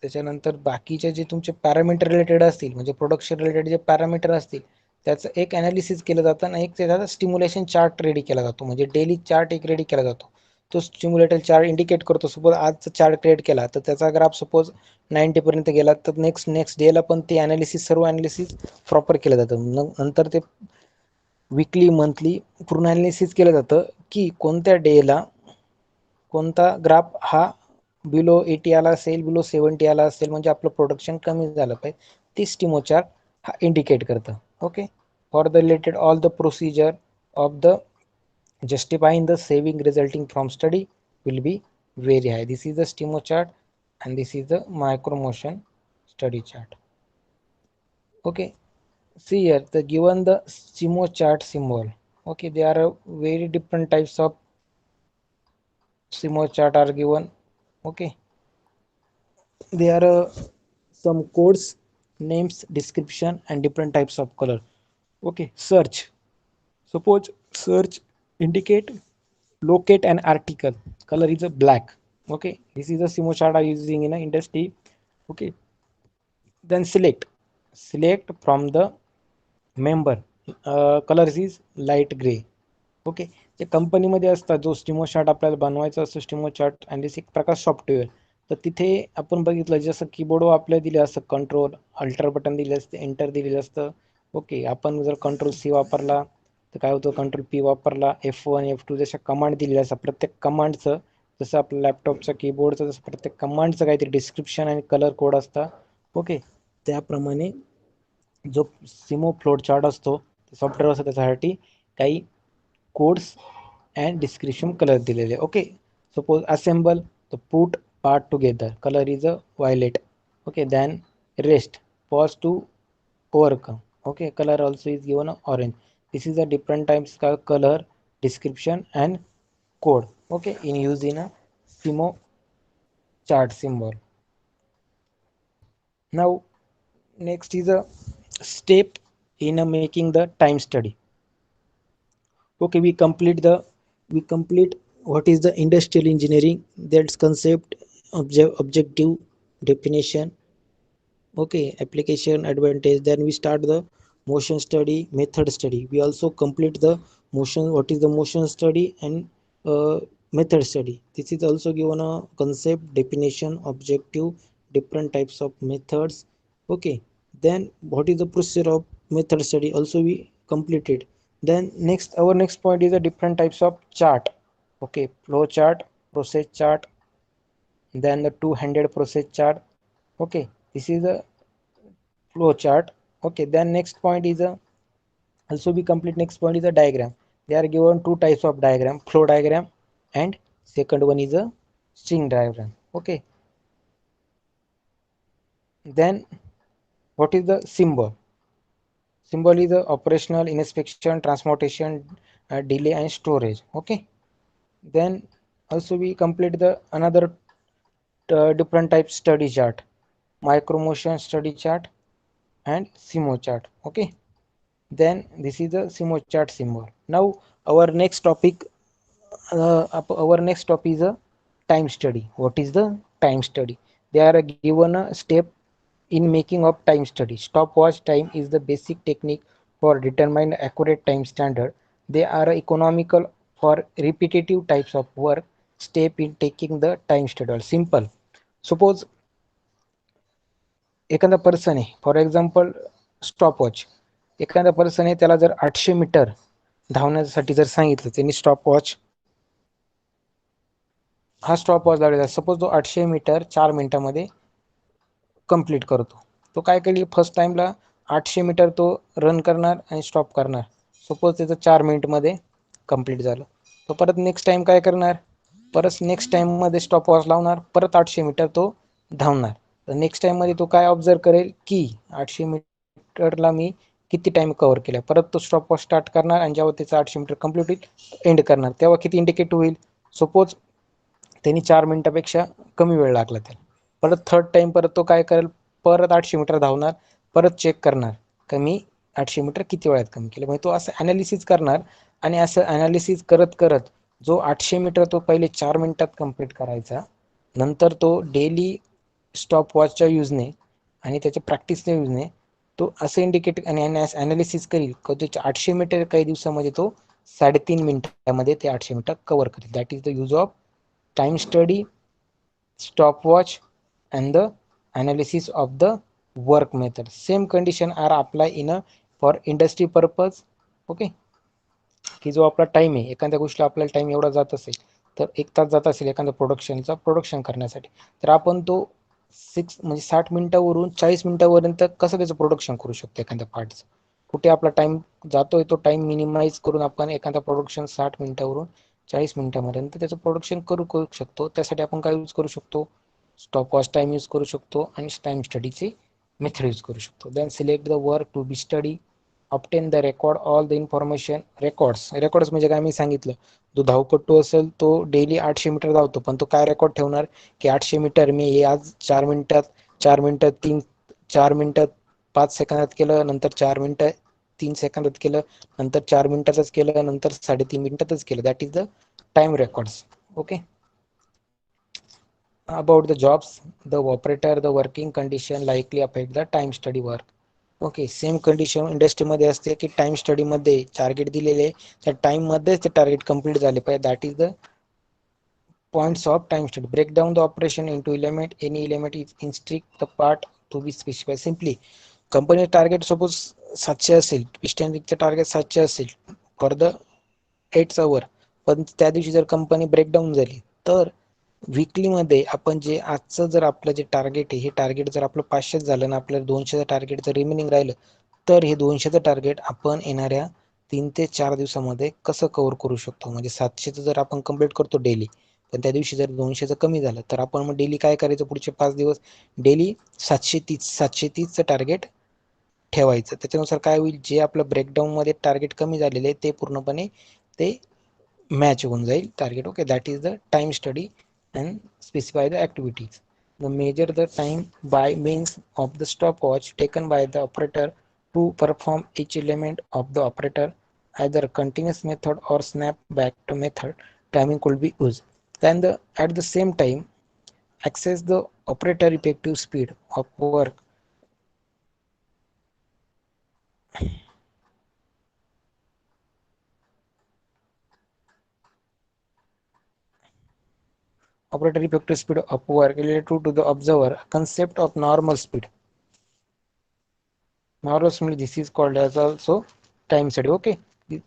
त्याच्यानंतर बाकीचे जे तुमचे पॅरामीटर रिलेटेड असतील म्हणजे प्रोडक्शन रिलेटेड जे पॅरामीटर असतील त्याचं एक ॲनालिसिस केलं जातं आणि एक त्याचा स्टिम्युलेशन चार्ट रेडी केला जातो. म्हणजे डेली चार्ट एक रेडी केला जातो. तो स्टिम्युलेटेड चार्ट इंडिकेट करतो, सपोज आजचा चार्ट क्रिएट केला तर त्याचा ग्राफ सपोज 90 पर्यंत गेला तर नेक्स्ट डेला पण ते ॲनालिसिस सर्व ॲनालिसिस प्रॉपर केलं जातं. नंतर ते वीकली मंथली पूर्ण ॲनालिसिस केलं जातं की कोणत्या डेला कोणता ग्राफ हा बिलो 80 आला असेल, बिलो 70 आला असेल म्हणजे आपलं प्रोडक्शन कमी झालं पाहिजे. ती स्टिमो चार्ट हा इंडिकेट करतं. Okay, for the related all the procedure of the justifying the saving resulting from study will be very high. This is the STIMO chart and this is the micro motion study chart. Okay, see here the given the STIMO chart symbol. Okay, there are very different types of STIMO chart are given. Okay, there are some codes, names, description and different types of color. Okay, search. Suppose search indicate locate an article. Color is a black. Okay, this is a SIMO chart I using in a industry. Okay, then select from the member. Colors is light gray. Okay, जे कंपनीमध्ये असतात जो स्टिमो chart आपल्याला बनवायचा असतो, स्टिमो chart आणि एक प्रकार सॉफ्टवेअर, तर तिथे आपण बघितलं जसं कीबोर्डवर आपल्याला दिलं असतं कंट्रोल अल्टर बटन दिले असते, एंटर दिलेलं असतं. ओके, आपण जर कंट्रोल सी वापरला तर काय होतं, कंट्रोल पी वापरला, F1 F2 जशा कमांड दिलेल्या असतात. प्रत्येक कमांडचं जसं आपलं लॅपटॉपचं कीबोर्डचं जसं प्रत्येक कमांडचं काहीतरी डिस्क्रिप्शन आणि कलर कोड असतात. ओके, त्याप्रमाणे जो सिमो फ्लोट चार्ट असतो सॉफ्टवेअर असतो त्याच्यासाठी काही codes and description color दिलेले. Okay, suppose assemble the put part together, color is a violet. Okay, then rest, pause to overcome. Okay, color also is given a orange. This is a different types of color description and code. Okay, in use in a SIMO chart symbol. Now next is a step in making the time study. Okay, we complete what is the industrial engineering, that's concept, objective, definition, okay, application, advantage. Then we start the motion study, method study. We also complete the motion, what is the motion study, and method study. This is also given a concept, definition, objective, different types of methods. Okay, then what is the procedure of method study also we completed. Then next, our next point is the different types of chart. Okay, flow chart, process chart, then the two-handed process chart. Okay, this is a flow chart. Okay, then next point is a, also we complete, next point is a diagram. They are given two types of diagram, flow diagram, and second one is a string diagram. Okay, then what is the symbol? Symbol is a operational, inspection, transportation, delay, and storage. Okay, then also we complete the another different type study chart, micro motion study chart and SIMO chart. Okay, then this is the SIMO chart symbol. Now our next topic, our next topic is a time study. What is the time study? They are given a step in making of time study. Stopwatch time is the basic technique for determine accurate time standard. They are economical for repetitive types of work. Step in taking the time schedule. Simple. Suppose एखादा person आहे, for example stopwatch. एखादा person आहे, त्याला जर 800 metre धावण्यासाठी जर सांगितलं, त्यांनी स्टॉपवॉच, हा स्टॉपवॉच लावलेला. सपोज तो 800 मीटर 4 मिनिटामध्ये कंप्लीट करतो. तो काय करेल, फर्स्ट टाइमला 800 मीटर तो रन करणार आणि स्टॉप करणार. सपोज त्याचं 4 मिनिटमध्ये कंप्लीट झालं, तो परत नेक्स्ट टाइम काय करणार, परत नेक्स्ट टाइममध्ये स्टॉपवॉच लावणार, परत 800 मीटर तो धावणार. तर नेक्स्ट टाइममध्ये तो काय ऑब्झर्व करेल की 800 मीटरला मी किती टाइम कव्हर केला. परत तो स्टॉपवॉच स्टार्ट करणार आणि जेव्हा त्याचं 800 मीटर कंप्लीट होईल, एंड करणार, तेव्हा किती इंडिकेट होईल. सपोज त्यांनी 4 मिनिटापेक्षा कमी वेळ लागला त्याला. परत थर्ड टाइम परत तो काय करेल, परत 800 मीटर धावणार, परत चेक करणार का मी 800 मीटर किती वेळात कमी केलं. म्हणजे तो असं ॲनालिसिस करणार आणि असं ॲनालिसिस करत करत जो 800 मीटर तो पहिले 4 मिनिटात कंप्लीट करायचा, नंतर तो डेली स्टॉपवॉचच्या यूजने आणि त्याच्या प्रॅक्टिसच्या यूजने तो असं इंडिकेट आणि ॲनालिसिस करील की त्याचे 800 मीटर काही दिवसामध्ये तो 3.5 मिनिटामध्ये ते 800 मीटर कव्हर करेल. That is the use of time study, stopwatch, and the analysis of the work method. Same condition are apply in a for industry purpose. Okay, की जो आपला टाइम आहे, एखाद्या गोष्टीला आपल्याला टाइम एवढा जात असेल, तर 1 तास जात असेल एखाद्या प्रोडक्शन करण्यासाठी, तर आपण तो 60 मिनिटावरून 40 मिनिटापर्यंत कसं त्याचं प्रोडक्शन करू शकतो एखाद्या पार्टचं. कुठे आपला टाइम जातोय, तो टाइम मिनिमाइज करून आपण एखादा प्रोडक्शन 60 मिनिटावरून 40 मिनिटापर्यंत त्याचं प्रोडक्शन करू शकतो. त्यासाठी आपण काय यूज करू शकतो, स्टॉपवॉच टाइम यूज करू शकतो आणि टाइम स्टडीची मेथड यूज करू शकतो. Then select the work to be study, obtain the record all the information. Records म्हणजे काय मी सांगितलं, जो धावपट्टू असेल तो डेली 800 मीटर धावतो, पण तो काय रेकॉर्ड ठेवणार की 800 मीटर मी हे आज 4 मिनिटात, 4 मिनिटात 5 सेकंदात केलं, नंतर 4 मिनिटं 3 सेकंदात केलं, नंतर 4 मिनिटातच केलं, नंतर 3.5 मिनिटातच केलं. That is the time records. Okay, about the jobs, the operator, the working condition likely affect the time study work. Okay, same condition इंडस्ट्रीमध्ये असते की टाइम स्टडीमध्ये टार्गेट दिलेले, त्या टाइममध्येच ते टार्गेट कंप्लीट झाले पाहिजे. That is the points of time study. Break down the operation into element, any element is instruct the part to be specify. Simply company target suppose 700 असेल, पिस्टनचं टार्गेट 700 असेल for the 8 आवर, पण त्या दिवशी जर company breakdown झाली, तर विकलीमध्ये आपण जे आजचं जर आपलं जे टार्गेट आहे, हे टार्गेट जर आपलं 500 झालं ना, आपल्याला 200चं टार्गेट जर रिमेनिंग राहिलं, तर हे 200चं टार्गेट आपण येणाऱ्या 3 ते 4 दिवसामध्ये कसं कव्हर करू शकतो. म्हणजे 700चं जर आपण कंप्लीट करतो डेली, पण त्या दिवशी जर 200चं कमी झालं, तर आपण मग डेली काय करायचं, पुढचे 5 दिवस डेली 730चं टार्गेट ठेवायचं. त्याच्यानुसार काय होईल, जे आपलं ब्रेकडाऊनमध्ये टार्गेट कमी झालेले ते पूर्णपणे ते मॅच होऊन जाईल target. Okay, that is the time study and specify the activities. The measure the time by means of the stopwatch taken by the operator to perform each element of the operator either continuous method or snap back to method timing could be used. Then at the same time, access the operator effective speed of work. Operator effective speed of work related to the observer concept of normal speed. Normal speed, this is called as also time study. Okay,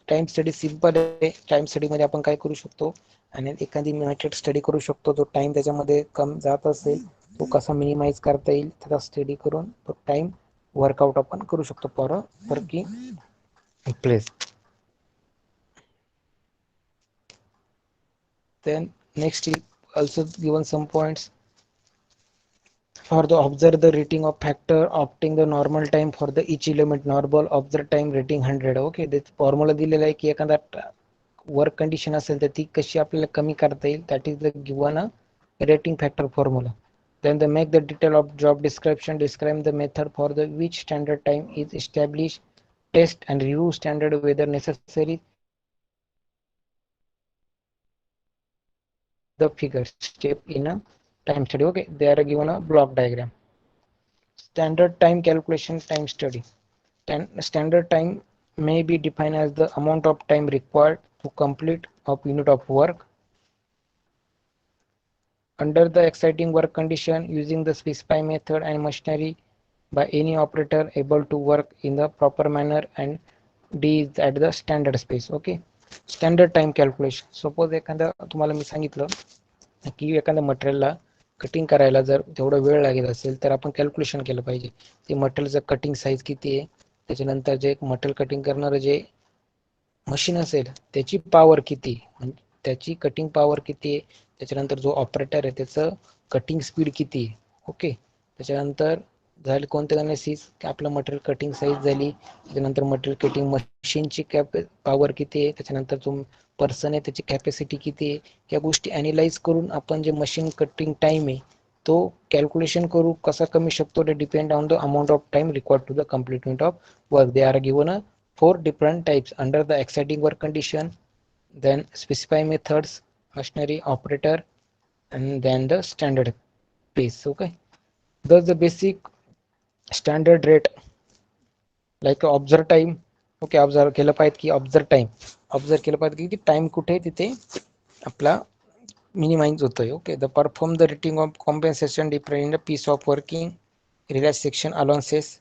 time study simple आहे. Time study मध्ये आपण काय करू शकतो, आणि एखादी method study करू शकतो. जो टाइम त्याच्यामध्ये कम जात असेल तो कसा मिनिमाइज करता येईल त्याचा स्टडी करून तो टाइम वर्कआउट आपण करू शकतो for working place. Then next is also given some points for the observe the rating of factor opting the normal time for the each element. Normal observe time rating 100. Okay, ते formula दिलेला आहे की एखादा work condition असेल तर ती कशी आपल्याला कमी करता येईल. That is the given a rating factor formula. Then they make the detail of job description, describe the method for the which standard time is established, test and review standard whether necessary, the figure step in a time study. Okay, they are given a block diagram. Standard time calculation time study. Standard time may be defined as the amount of time required to complete a unit of work under the exciting work condition using the specified method and machinery by any operator able to work in the proper manner, and D is at the standard space. Okay, standard time calculation. Suppose एखादा तुम्हाला मी सांगितलं की एखाद्या मटेरियलला cutting करायला जर तेवढा वेळ लागत असेल तर आपण कॅल्क्युलेशन केलं पाहिजे. ते मटेरियलचं कटिंग साईज किती आहे, त्याच्यानंतर जे मटेरियल कटिंग करणारं जे मशीन असेल त्याची पॉवर किती, त्याची कटिंग पॉवर किती आहे, त्याच्यानंतर जो ऑपरेटर आहे त्याचं कटिंग स्पीड किती आहे. ओके, त्याच्यानंतर झाले कोणते अनालिसिस की आपलं मटेरियल कटिंग साईज झाली, त्याच्यानंतर मटेरियल कटिंग मशीनची पॉवर किती आहे, त्याच्यानंतर जो पर्सन आहे त्याची कॅपॅसिटी किती आहे. या गोष्टी अनालाइज करून आपण जे मशीन कटिंग टाइम आहे तो कॅल्क्युलेशन करू कसा कमी शकतो. ते depend on the amount of time required to the completement of work. They are given a 4 different types under the exciting work condition, then specify methods, machinery, operator, and then the standard pace. Okay, thus the basic standard rate like observe time. Okay, observe केलं पाहिजे की observe केलं पाहिजे की time कुठे तिथे आपला minimize होतोय. Okay, the perform the rating of compensation depend the piece of working relaxation allowances.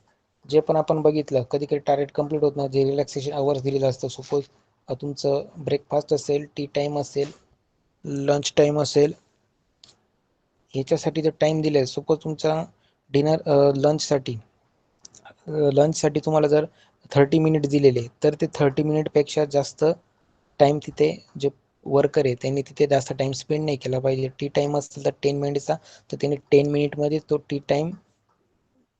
जे पण आपण बघितलं कधी कधी टार्गेट कम्प्लीट होत नाही, जे रिलॅक्सेशन आवर्स दिलेलं असतं. सपोज तुमचं ब्रेकफास्ट असेल, टी टाइम असेल, लंच टाइम असेल, ह्याच्यासाठी जर टाइम दिले. सपोज तुमचा लंचसाठी तुम्हाला जर 30 मिनिट दिलेले तर ते 30 मिनिटपेक्षा जास्त टाइम तिथे जे वर्कर आहे त्यांनी तिथे जास्त टाइम स्पेंड नाही केला पाहिजे. टी टाइम असेल तर 10 मिनिटचा, तर त्यांनी 10 मिनिटमध्ये तो टी टाइम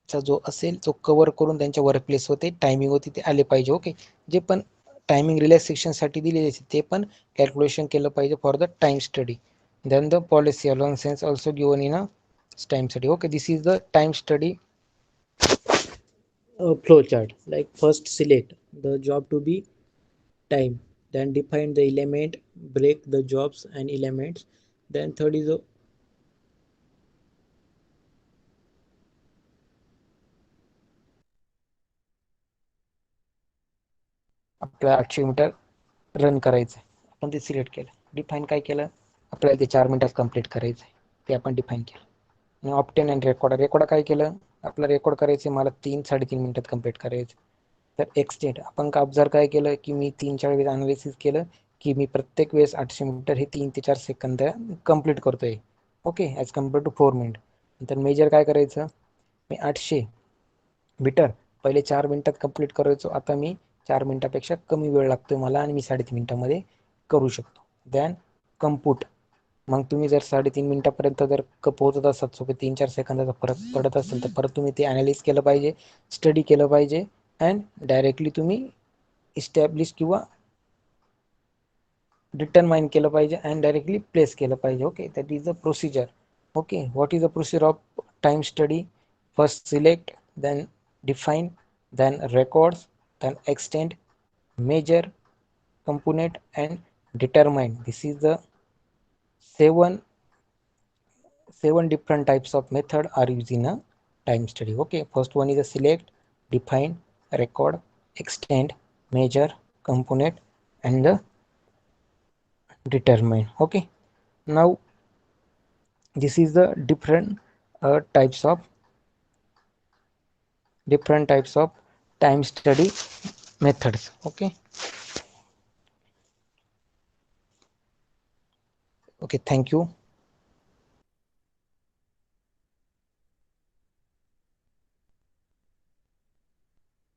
चा जो असेल तो कव्हर करून त्यांच्या वर्क प्लेस होते टायमिंग होती ते आले पाहिजे. ओके, जे पण टायमिंग रिलॅक्सेशन साठी दिलेले ते पण कॅल्क्युलेशन केलं पाहिजे for the time study. Then the policy allowances also given in a time study. Okay, this is the time study flow chart. Like first select the job to be time, then define the element, break the jobs and elements. Then third is the आपल्याला 800 metre run करायचं आहे. आपण ते select केलं, define काय केलं, आपल्याला ते 4 मिनिटात कंप्लीट करायचं आहे ते आपण डिफाईन केलं. आणि ऑप्टेन अँड रेकॉर्ड काय केलं, आपलं रेकॉर्ड करायचं मला 3-3.5 मिनिटात कंप्लीट करायचं. तर एक्सटेंड आपण का ऑब्झर्व काय केलं की मी 3-4 वेळेस अनालिसिस केलं की मी प्रत्येक वेळेस 800 मीटर हे 3 ते 4 सेकंद कंप्लीट करतोय. Okay, as compare to 4 minute. नंतर मेजर काय करायचं, मी 800 मीटर पहिले 4 मिनिटात कंप्लीट करायचो, आता मी 4 मिनिटापेक्षा कमी वेळ लागतोय मला आणि मी 3.5 मिनिटामध्ये करू शकतो. दॅन कम्पूट. मग तुम्ही जर 3.5 मिनिटापर्यंत जर पोहोचत असाल, सोबत 3-4 सेकंदाचा फरक पडत असेल तर परत तुम्ही ते अनालिज केलं पाहिजे, स्टडी केलं पाहिजे, अँड डायरेक्टली तुम्ही इस्टॅब्लिश किंवा डिटरमाइन केलं पाहिजे अँड डायरेक्टली प्लेस केलं पाहिजे. Okay, that is the procedure. Okay, what is the procedure of time study. First select, then define, then records, then extend, measure, component and determine. This is the seven different types of method are used in a time study. Okay, first one is a select, define, record, extend, measure, component, and the determine. Okay, now this is the different types of time study methods. Okay, thank you.